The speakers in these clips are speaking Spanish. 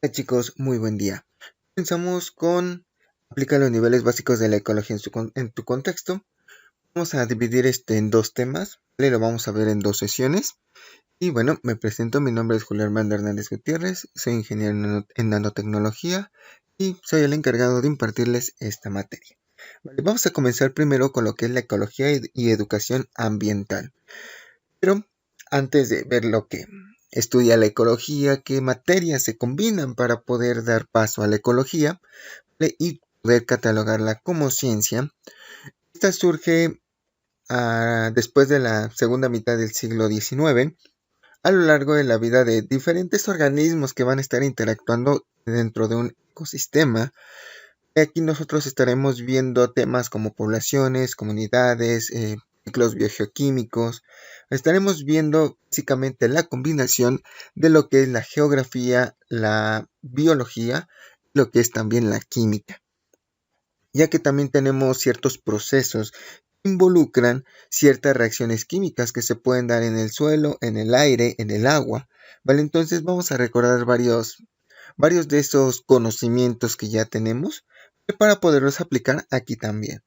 Hola chicos, muy buen día. Comenzamos con aplicar los niveles básicos de la ecología en tu contexto. Vamos a dividir en dos temas, ¿vale? Lo vamos a ver en dos sesiones. Y bueno, me presento, mi nombre es Julio Armando Hernández Gutiérrez, soy ingeniero en nanotecnología y soy el encargado de impartirles esta materia. Vale, vamos a comenzar primero con lo que es la ecología y educación ambiental. Pero antes de ver lo que estudia la ecología, qué materias se combinan para poder dar paso a la ecología, ¿vale? Y poder catalogarla como ciencia, esta surge después de la segunda mitad del siglo XIX, a lo largo de la vida de diferentes organismos que van a estar interactuando dentro de un ecosistema. Aquí nosotros estaremos viendo temas como poblaciones, comunidades, ciclos biogeoquímicos. Estaremos viendo básicamente la combinación de lo que es la geografía, la biología, lo que es también la química, ya que también tenemos ciertos procesos que involucran ciertas reacciones químicas que se pueden dar en el suelo, en el aire, en el agua, ¿vale? Entonces vamos a recordar varios de esos conocimientos que ya tenemos para poderlos aplicar aquí también.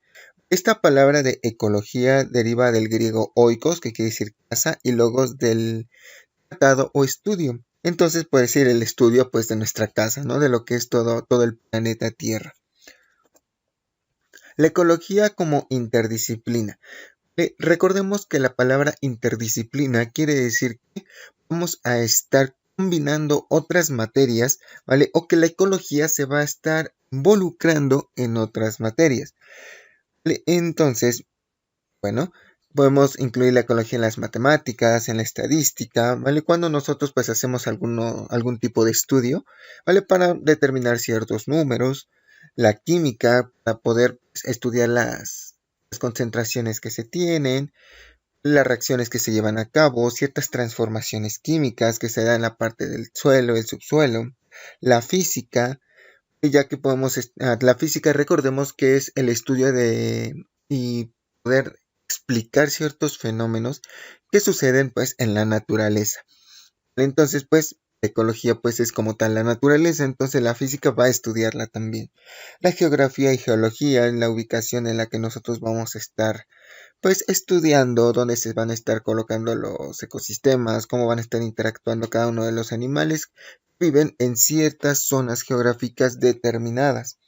Esta palabra de ecología deriva del griego oikos, que quiere decir casa, y logos del tratado o estudio. Entonces puede ser el estudio pues de nuestra casa, ¿no? De lo que es todo el planeta Tierra. La ecología como interdisciplina. Recordemos que la palabra interdisciplina quiere decir que vamos a estar combinando otras materias, ¿vale? O que la ecología se va a estar involucrando en otras materias, ¿vale? Entonces, bueno, podemos incluir la ecología en las matemáticas, en la estadística, ¿vale? Cuando nosotros pues hacemos algún tipo de estudio, ¿vale? Para determinar ciertos números, la química, para poder pues, estudiar las concentraciones que se tienen, las reacciones que se llevan a cabo, ciertas transformaciones químicas que se dan en la parte del suelo, el subsuelo, la física, ya que la física recordemos que es el estudio de y poder explicar ciertos fenómenos que suceden pues en la naturaleza. Entonces pues la ecología pues es como tal la naturaleza, entonces la física va a estudiarla también. La geografía y geología en la ubicación en la que nosotros vamos a estar pues estudiando dónde se van a estar colocando los ecosistemas, cómo van a estar interactuando cada uno de los animales que viven en ciertas zonas geográficas determinadas.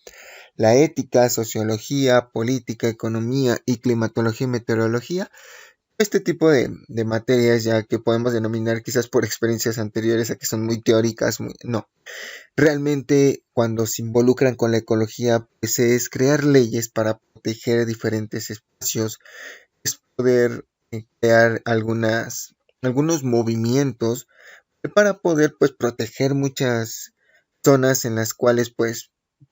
La ética, sociología, política, economía y climatología y meteorología, este tipo de materias ya que podemos denominar quizás por experiencias anteriores a que son muy teóricas, no. Realmente cuando se involucran con la ecología, pues es crear leyes para proteger diferentes espacios, es poder crear algunos movimientos para poder pues proteger muchas zonas en las cuales pues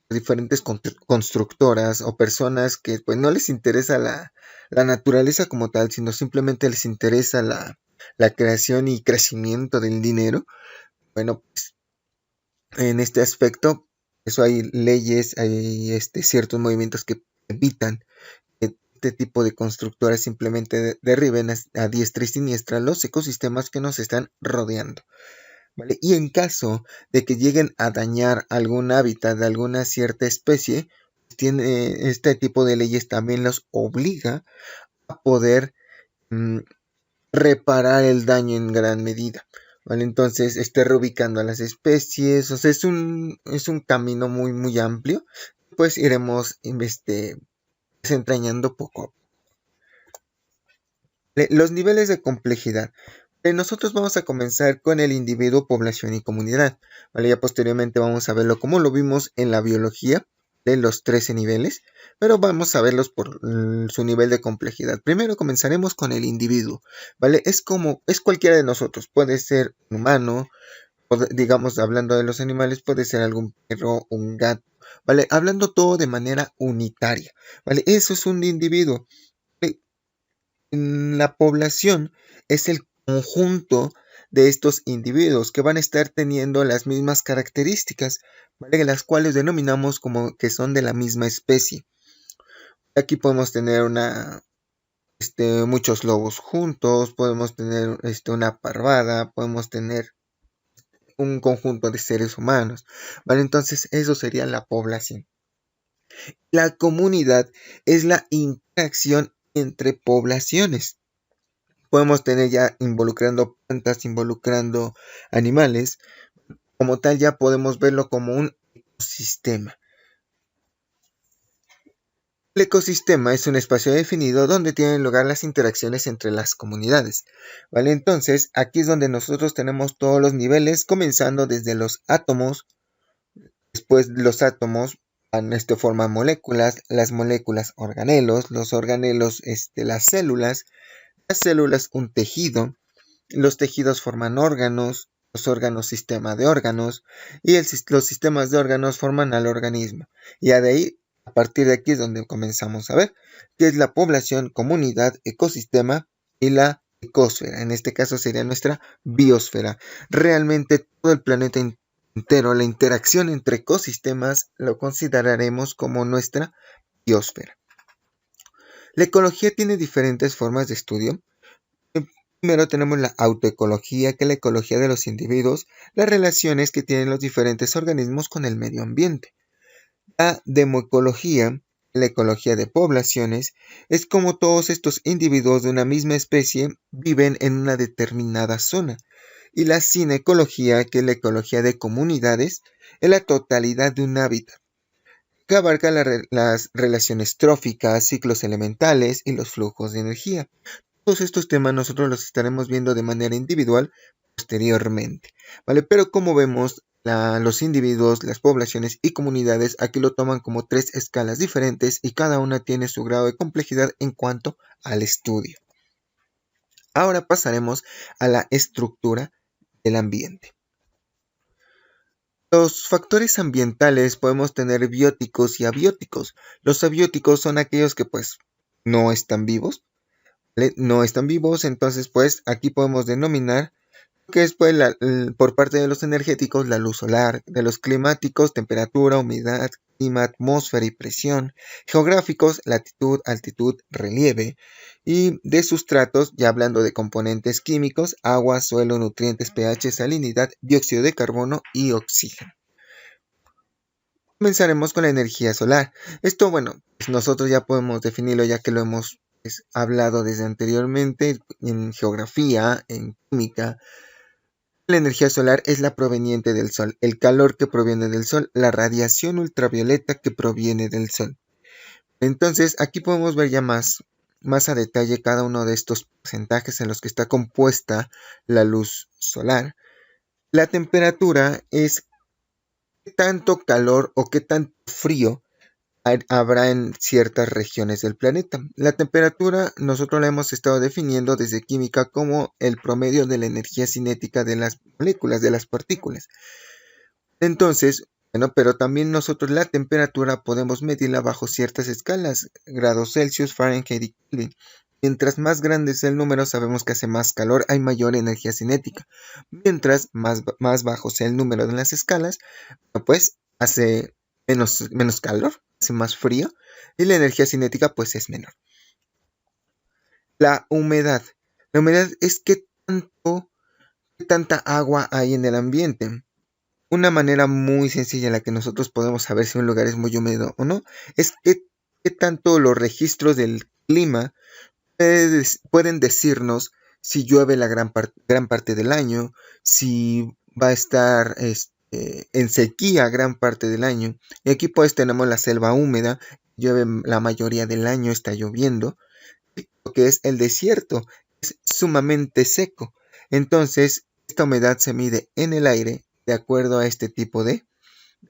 diferentes constructoras o personas que pues no les interesa la naturaleza como tal, sino simplemente les interesa la creación y crecimiento del dinero. Bueno, pues en este aspecto, eso hay leyes, hay ciertos movimientos que evitan este tipo de constructoras simplemente derriben a diestra y siniestra los ecosistemas que nos están rodeando, ¿vale? Y en caso de que lleguen a dañar algún hábitat de alguna cierta especie, tiene este tipo de leyes también los obliga a poder mm, reparar el daño en gran medida, ¿vale? Entonces, reubicando a las especies, o sea, es un camino muy, muy amplio, pues iremos desentrañando poco a poco. Los niveles de complejidad. Nosotros vamos a comenzar con el individuo, población y comunidad, ¿vale? Ya posteriormente vamos a verlo como lo vimos en la biología, de los 13 niveles, pero vamos a verlos por su nivel de complejidad. Primero comenzaremos con el individuo, ¿vale? Es cualquiera de nosotros, puede ser un humano, o digamos, hablando de los animales, puede ser algún perro, un gato, ¿vale? Hablando todo de manera unitaria, ¿vale? Eso es un individuo. La población es el conjunto de estos individuos que van a estar teniendo las mismas características, ¿vale? Las cuales denominamos como que son de la misma especie. Aquí podemos tener muchos lobos juntos, podemos tener una parvada, podemos tener un conjunto de seres humanos, ¿vale? Entonces eso sería la población. La comunidad es la interacción entre poblaciones. Podemos tener ya involucrando plantas, involucrando animales. Como tal, ya podemos verlo como un ecosistema. El ecosistema es un espacio definido donde tienen lugar las interacciones entre las comunidades, ¿vale? Entonces, aquí es donde nosotros tenemos todos los niveles, comenzando desde los átomos. Después los átomos forman moléculas, las moléculas organelos, los organelos las células un tejido, los tejidos forman órganos, los órganos sistema de órganos y los sistemas de órganos forman al organismo. Y de ahí, a partir de aquí es donde comenzamos a ver qué es la población, comunidad, ecosistema y la ecosfera. En este caso sería nuestra biosfera. Realmente todo el planeta entero, la interacción entre ecosistemas lo consideraremos como nuestra biosfera. La ecología tiene diferentes formas de estudio. Primero tenemos la autoecología, que es la ecología de los individuos, las relaciones que tienen los diferentes organismos con el medio ambiente. La demoecología, la ecología de poblaciones, es como todos estos individuos de una misma especie viven en una determinada zona. Y la cinecología, que es la ecología de comunidades, es la totalidad de un hábitat, que abarca las relaciones tróficas, ciclos elementales y los flujos de energía. Todos estos temas nosotros los estaremos viendo de manera individual posteriormente, ¿vale? Pero como vemos, los individuos, las poblaciones y comunidades aquí lo toman como 3 escalas diferentes y cada una tiene su grado de complejidad en cuanto al estudio. Ahora pasaremos a la estructura del ambiente. Los factores ambientales podemos tener bióticos y abióticos. Los abióticos son aquellos que pues no están vivos, ¿vale? No están vivos, entonces pues aquí podemos denominar que es pues por parte de los energéticos la luz solar, de los climáticos temperatura, humedad, clima, atmósfera y presión, geográficos latitud, altitud, relieve y de sustratos, ya hablando de componentes químicos, agua, suelo, nutrientes, pH, salinidad, dióxido de carbono y oxígeno. Comenzaremos con la energía solar. Esto, bueno, pues nosotros ya podemos definirlo ya que lo hemos hablado desde anteriormente en geografía, en química. La energía solar es la proveniente del Sol, el calor que proviene del Sol, la radiación ultravioleta que proviene del Sol. Entonces, aquí podemos ver ya más a detalle cada uno de estos porcentajes en los que está compuesta la luz solar. La temperatura es qué tanto calor o qué tanto frío habrá en ciertas regiones del planeta. La temperatura nosotros la hemos estado definiendo desde química como el promedio de la energía cinética de las moléculas, de las partículas. Entonces, bueno, pero también nosotros la temperatura podemos medirla bajo ciertas escalas, grados Celsius, Fahrenheit y Kelvin. Mientras más grande es el número, sabemos que hace más calor, hay mayor energía cinética. Mientras más bajo sea el número de las escalas, pues hace menos calor, hace más frío y la energía cinética pues es menor. La humedad. La humedad es qué tanta agua hay en el ambiente. Una manera muy sencilla en la que nosotros podemos saber si un lugar es muy húmedo o no es qué tanto los registros del clima pueden decirnos si llueve la gran parte del año, si va a estar en sequía gran parte del año. Y aquí pues tenemos la selva húmeda, llueve la mayoría del año, está lloviendo. Lo que es el desierto es sumamente seco. Entonces, esta humedad se mide en el aire de acuerdo a este tipo de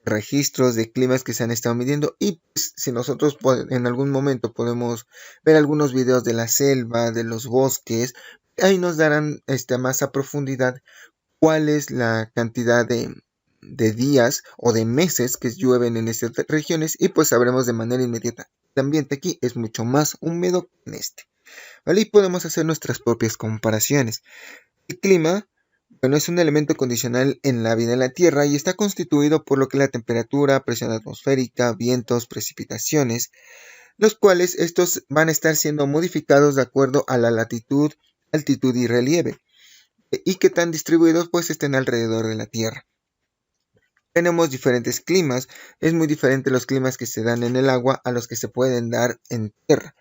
registros de climas que se han estado midiendo y pues, si nosotros en algún momento podemos ver algunos videos de la selva, de los bosques, ahí nos darán más a profundidad cuál es la cantidad de días o de meses que llueven en estas regiones y pues sabremos de manera inmediata. El ambiente aquí es mucho más húmedo que en este. ¿Vale? Y podemos hacer nuestras propias comparaciones. El clima, bueno, es un elemento condicional en la vida en la Tierra y está constituido por lo que es la temperatura, presión atmosférica, vientos, precipitaciones, los cuales estos van a estar siendo modificados de acuerdo a la latitud, altitud y relieve. y qué tan distribuidos pues estén alrededor de la Tierra. Tenemos diferentes climas, es muy diferente los climas que se dan en el agua a los que se pueden dar en tierra.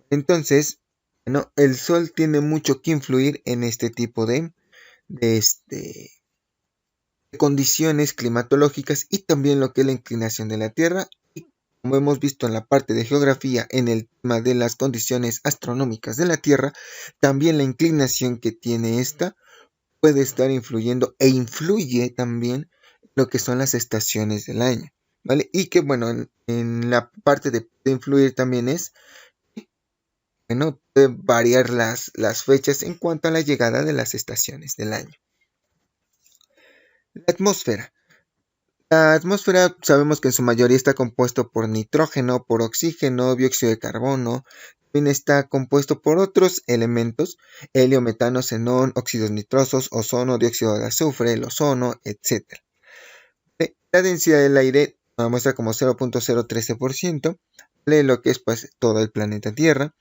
Entonces, bueno, el Sol tiene mucho que influir en este tipo de condiciones climatológicas y también lo que es la inclinación de la Tierra. Y como hemos visto en la parte de geografía, en el tema de las condiciones astronómicas de la Tierra, también la inclinación que tiene esta puede estar influyendo e influye también lo que son las estaciones del año, ¿vale? Y que bueno, en la parte de influir también es, bueno, puede variar las fechas en cuanto a la llegada de las estaciones del año. La atmósfera. La atmósfera sabemos que en su mayoría está compuesto por nitrógeno, por oxígeno, dióxido de carbono, también está compuesto por otros elementos, helio, metano, xenón, óxidos nitrosos, ozono, dióxido de azufre, el ozono, etc. La densidad del aire la muestra como 0.013%, de lo que es pues todo el planeta Tierra.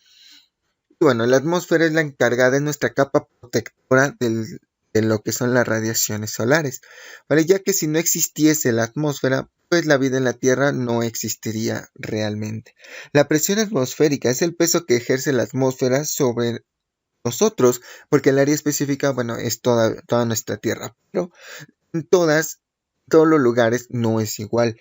Y bueno, la atmósfera es la encargada de nuestra capa protectora de lo que son las radiaciones solares, ¿vale? Ya que si no existiese la atmósfera, pues la vida en la Tierra no existiría realmente. La presión atmosférica es el peso que ejerce la atmósfera sobre nosotros, porque el área específica, bueno, es toda nuestra Tierra, pero en todos los lugares no es igual.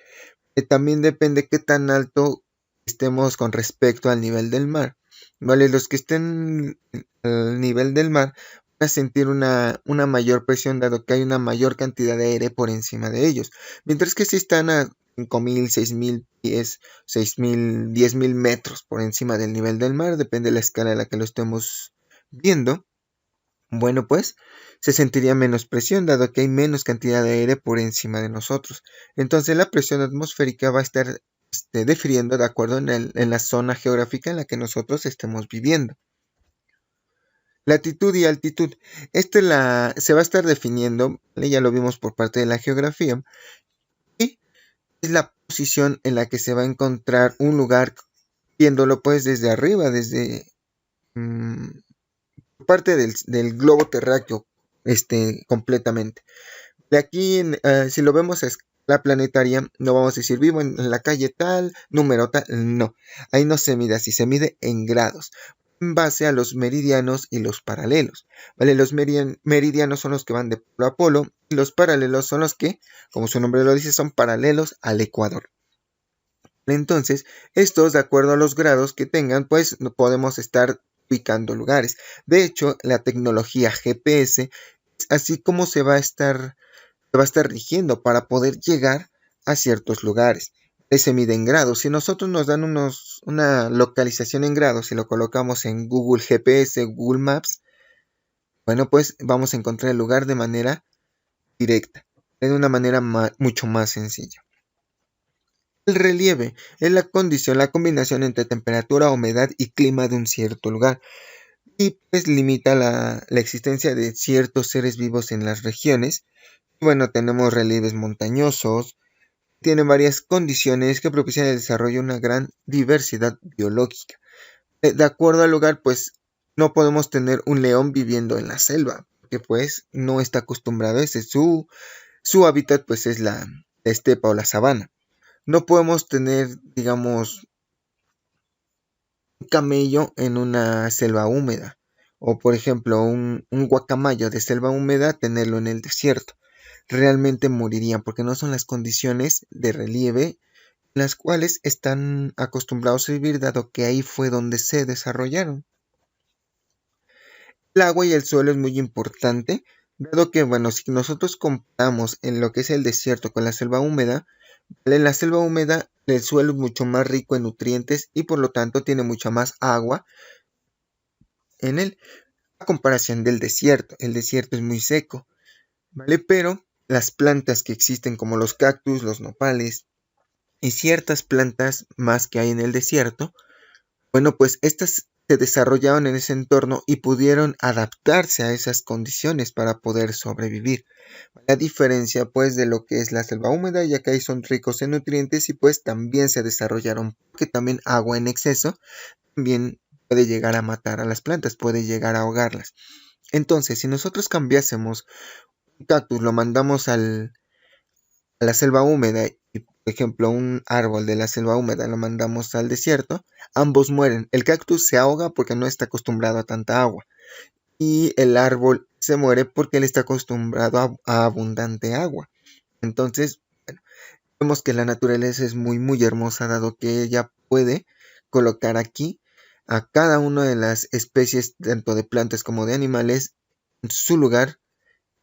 También depende qué tan alto estemos con respecto al nivel del mar. ¿Vale? Los que estén al nivel del mar van a sentir una mayor presión dado que hay una mayor cantidad de aire por encima de ellos. Mientras que si están a 5.000, 6.000 pies, 6.000, 10.000 metros por encima del nivel del mar, depende de la escala a la que lo estemos viendo, bueno, pues se sentiría menos presión dado que hay menos cantidad de aire por encima de nosotros. Entonces la presión atmosférica va a estar difiriendo de acuerdo en la zona geográfica en la que nosotros estemos viviendo. Latitud y altitud. Se va a estar definiendo, ¿vale? Ya lo vimos por parte de la geografía, y es la posición en la que se va a encontrar un lugar viéndolo pues desde arriba, desde parte del globo terráqueo completamente. De aquí, si lo vemos a escala planetaria, no vamos a decir vivo en la calle tal, número tal, no. Ahí no se mide así, se mide en grados, en base a los meridianos y los paralelos. ¿Vale? Los meridianos son los que van de polo a polo y los paralelos son los que, como su nombre lo dice, son paralelos al ecuador. Entonces, estos, de acuerdo a los grados que tengan, pues no podemos estar ubicando lugares. De hecho, la tecnología GPS es así como se va a estar rigiendo para poder llegar a ciertos lugares. Se mide en grados. Si nosotros nos dan una localización en grados y lo colocamos en Google GPS, Google Maps, bueno, pues vamos a encontrar el lugar de manera directa, de una manera mucho más sencilla. El relieve es la condición, la combinación entre temperatura, humedad y clima de un cierto lugar y pues limita la existencia de ciertos seres vivos en las regiones. Bueno, tenemos relieves montañosos, tienen varias condiciones que propician el desarrollo de una gran diversidad biológica. De acuerdo al lugar, pues no podemos tener un león viviendo en la selva, porque pues no está acostumbrado a ese. Su hábitat pues es la estepa o la sabana. No podemos tener, digamos, un camello en una selva húmeda. O por ejemplo, un guacamayo de selva húmeda, tenerlo en el desierto. Realmente morirían porque no son las condiciones de relieve en las cuales están acostumbrados a vivir, dado que ahí fue donde se desarrollaron. El agua y el suelo es muy importante, dado que, bueno, si nosotros comparamos en lo que es el desierto con la selva húmeda, en la selva húmeda el suelo es mucho más rico en nutrientes y por lo tanto tiene mucha más agua en él, a comparación del desierto. El desierto es muy seco, ¿vale? Pero las plantas que existen como los cactus, los nopales y ciertas plantas más que hay en el desierto, bueno, pues estas se desarrollaron en ese entorno y pudieron adaptarse a esas condiciones para poder sobrevivir. La diferencia pues de lo que es la selva húmeda, ya que ahí son ricos en nutrientes y pues también se desarrollaron, porque también agua en exceso también puede llegar a matar a las plantas, puede llegar a ahogarlas. Entonces, si nosotros cambiásemos un cactus, lo mandamos a la selva húmeda y, por ejemplo, un árbol de la selva húmeda lo mandamos al desierto, ambos mueren. El cactus se ahoga porque no está acostumbrado a tanta agua y el árbol se muere porque él está acostumbrado a abundante agua. Entonces, bueno, vemos que la naturaleza es muy, muy hermosa, dado que ella puede colocar aquí a cada una de las especies, tanto de plantas como de animales, en su lugar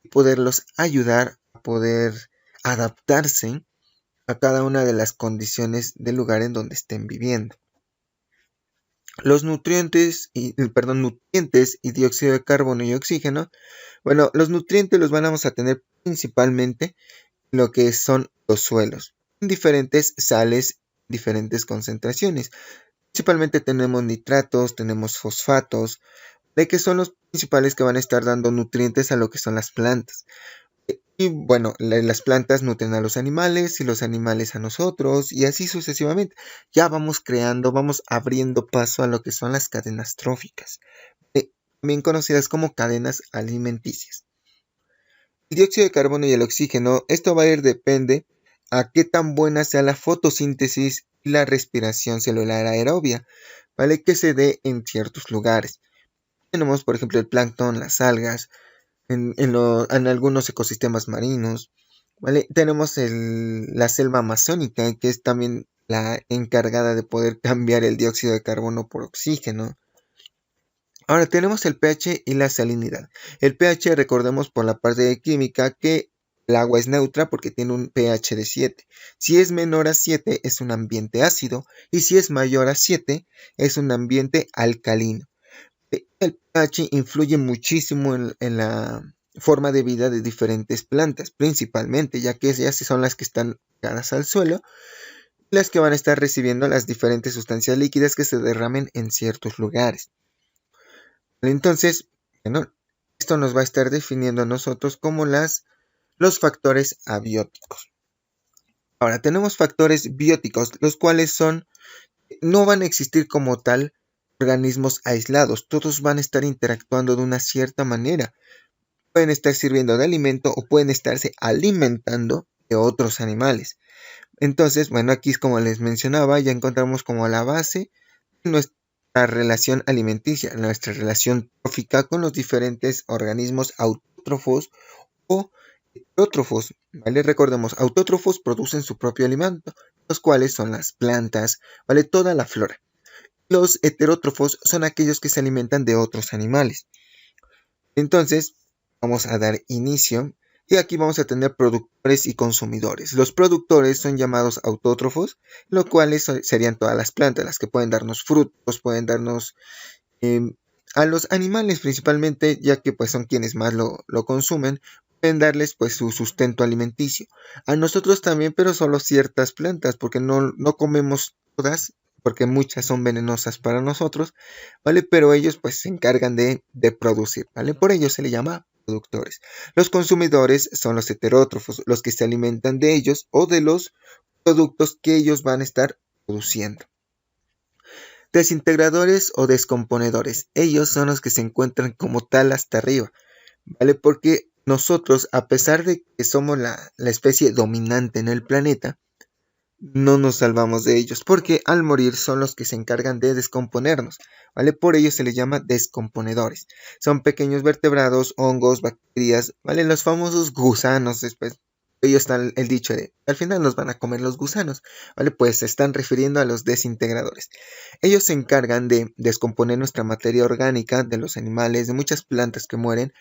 y poderlos ayudar a poder adaptarse a cada una de las condiciones del lugar en donde estén viviendo. Los nutrientes y dióxido de carbono y oxígeno. Bueno, los nutrientes los vamos a tener principalmente en lo que son los suelos, en diferentes sales, diferentes concentraciones. Principalmente tenemos nitratos, tenemos fosfatos, de que son los principales que van a estar dando nutrientes a lo que son las plantas. Y bueno, las plantas nutren a los animales y los animales a nosotros y así sucesivamente. Ya vamos creando, vamos abriendo paso a lo que son las cadenas tróficas, también conocidas como cadenas alimenticias. El dióxido de carbono y el oxígeno, esto va a ir depende a qué tan buena sea la fotosíntesis y la respiración celular aerobia, ¿vale? Que se dé en ciertos lugares. Tenemos, por ejemplo, el plancton, las algas, en algunos ecosistemas marinos, ¿vale? Tenemos la selva amazónica, que es también la encargada de poder cambiar el dióxido de carbono por oxígeno. Ahora tenemos el pH y la salinidad. El pH, recordemos por la parte de química que el agua es neutra porque tiene un pH de 7. Si es menor a 7 es un ambiente ácido y si es mayor a 7 es un ambiente alcalino. El pH influye muchísimo en la forma de vida de diferentes plantas, principalmente, ya que ellas son las que están pegadas al suelo, las que van a estar recibiendo las diferentes sustancias líquidas que se derramen en ciertos lugares. Entonces, bueno, esto nos va a estar definiendo a nosotros como los factores abióticos. Ahora, tenemos factores bióticos, los cuales no van a existir como tal organismos aislados, todos van a estar interactuando de una cierta manera. Pueden estar sirviendo de alimento o pueden estarse alimentando de otros animales. Entonces, bueno, aquí es como les mencionaba, ya encontramos como la base de nuestra relación alimenticia, nuestra relación trófica con los diferentes organismos autótrofos o heterótrofos, ¿vale? Recordemos, autótrofos producen su propio alimento, los cuales son las plantas, ¿vale? Toda la flora. Los heterótrofos son aquellos que se alimentan de otros animales. Entonces, vamos a dar inicio y aquí vamos a tener productores y consumidores. Los productores son llamados autótrofos, lo cuales serían todas las plantas, las que pueden darnos frutos, pueden darnos a los animales principalmente, ya que pues son quienes más lo consumen, pueden darles pues su sustento alimenticio. A nosotros también, pero solo ciertas plantas, porque no comemos todas, porque muchas son venenosas para nosotros, ¿vale? Pero ellos pues se encargan de producir, ¿vale? Por ello se le llama productores. Los consumidores son los heterótrofos, los que se alimentan de ellos o de los productos que ellos van a estar produciendo. Desintegradores o descomponedores, ellos son los que se encuentran como tal hasta arriba, ¿vale? Porque nosotros, a pesar de que somos la especie dominante en el planeta, no nos salvamos de ellos, porque al morir son los que se encargan de descomponernos, ¿vale? Por ello se les llama descomponedores. Son pequeños vertebrados, hongos, bacterias, ¿vale? Los famosos gusanos, después ellos están el dicho de, al final nos van a comer los gusanos, ¿vale? Pues se están refiriendo a los desintegradores. Ellos se encargan de descomponer nuestra materia orgánica de los animales, de muchas plantas que mueren,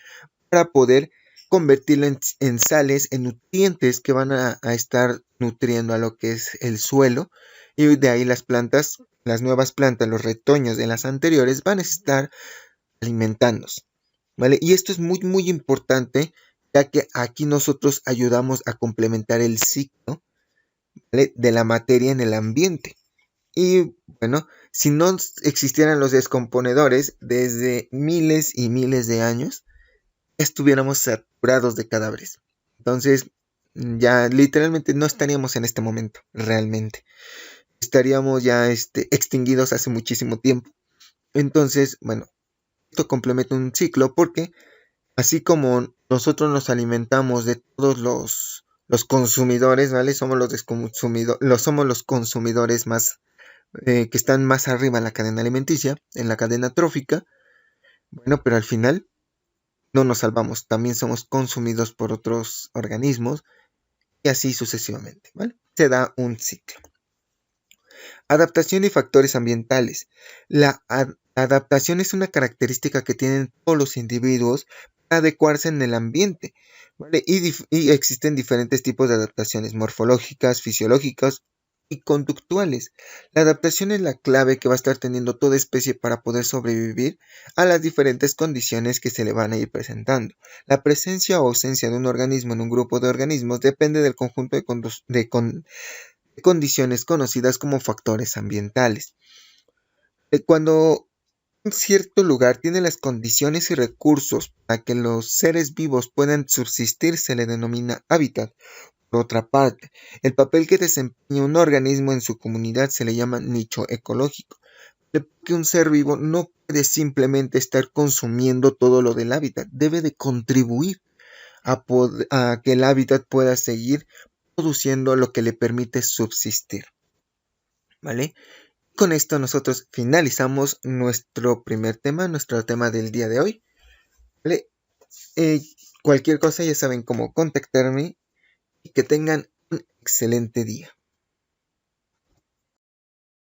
para poder convertirlo en sales, en nutrientes que van a estar nutriendo a lo que es el suelo y de ahí las plantas, las nuevas plantas, los retoños de las anteriores van a estar alimentándose, ¿vale? Y esto es muy muy importante ya que aquí nosotros ayudamos a complementar el ciclo, ¿vale?, de la materia en el ambiente. Y bueno, si no existieran los descomponedores desde miles y miles de años, estuviéramos saturados de cadáveres. Entonces, ya literalmente no estaríamos en este momento, realmente. Estaríamos ya extinguidos hace muchísimo tiempo. Entonces, bueno, esto complementa un ciclo porque así como nosotros nos alimentamos de todos los consumidores, ¿vale? Somos los consumidores más que están más arriba en la cadena alimenticia, en la cadena trófica. Bueno, pero al final no nos salvamos, también somos consumidos por otros organismos y así sucesivamente, ¿vale? Se da un ciclo. Adaptación y factores ambientales. La adaptación es una característica que tienen todos los individuos para adecuarse en el ambiente, ¿vale? Y existen diferentes tipos de adaptaciones morfológicas, fisiológicas y conductuales. La adaptación es la clave que va a estar teniendo toda especie para poder sobrevivir a las diferentes condiciones que se le van a ir presentando. La presencia o ausencia de un organismo en un grupo de organismos depende del conjunto de condiciones conocidas como factores ambientales. Cuando un cierto lugar tiene las condiciones y recursos para que los seres vivos puedan subsistir, se le denomina hábitat. Por otra parte, el papel que desempeña un organismo en su comunidad se le llama nicho ecológico, que un ser vivo no puede simplemente estar consumiendo todo lo del hábitat, debe de contribuir a que el hábitat pueda seguir produciendo lo que le permite subsistir, ¿vale? Con esto nosotros finalizamos nuestro tema del día de hoy, ¿vale? Eh, Cualquier cosa ya saben cómo contactarme y que tengan un excelente día.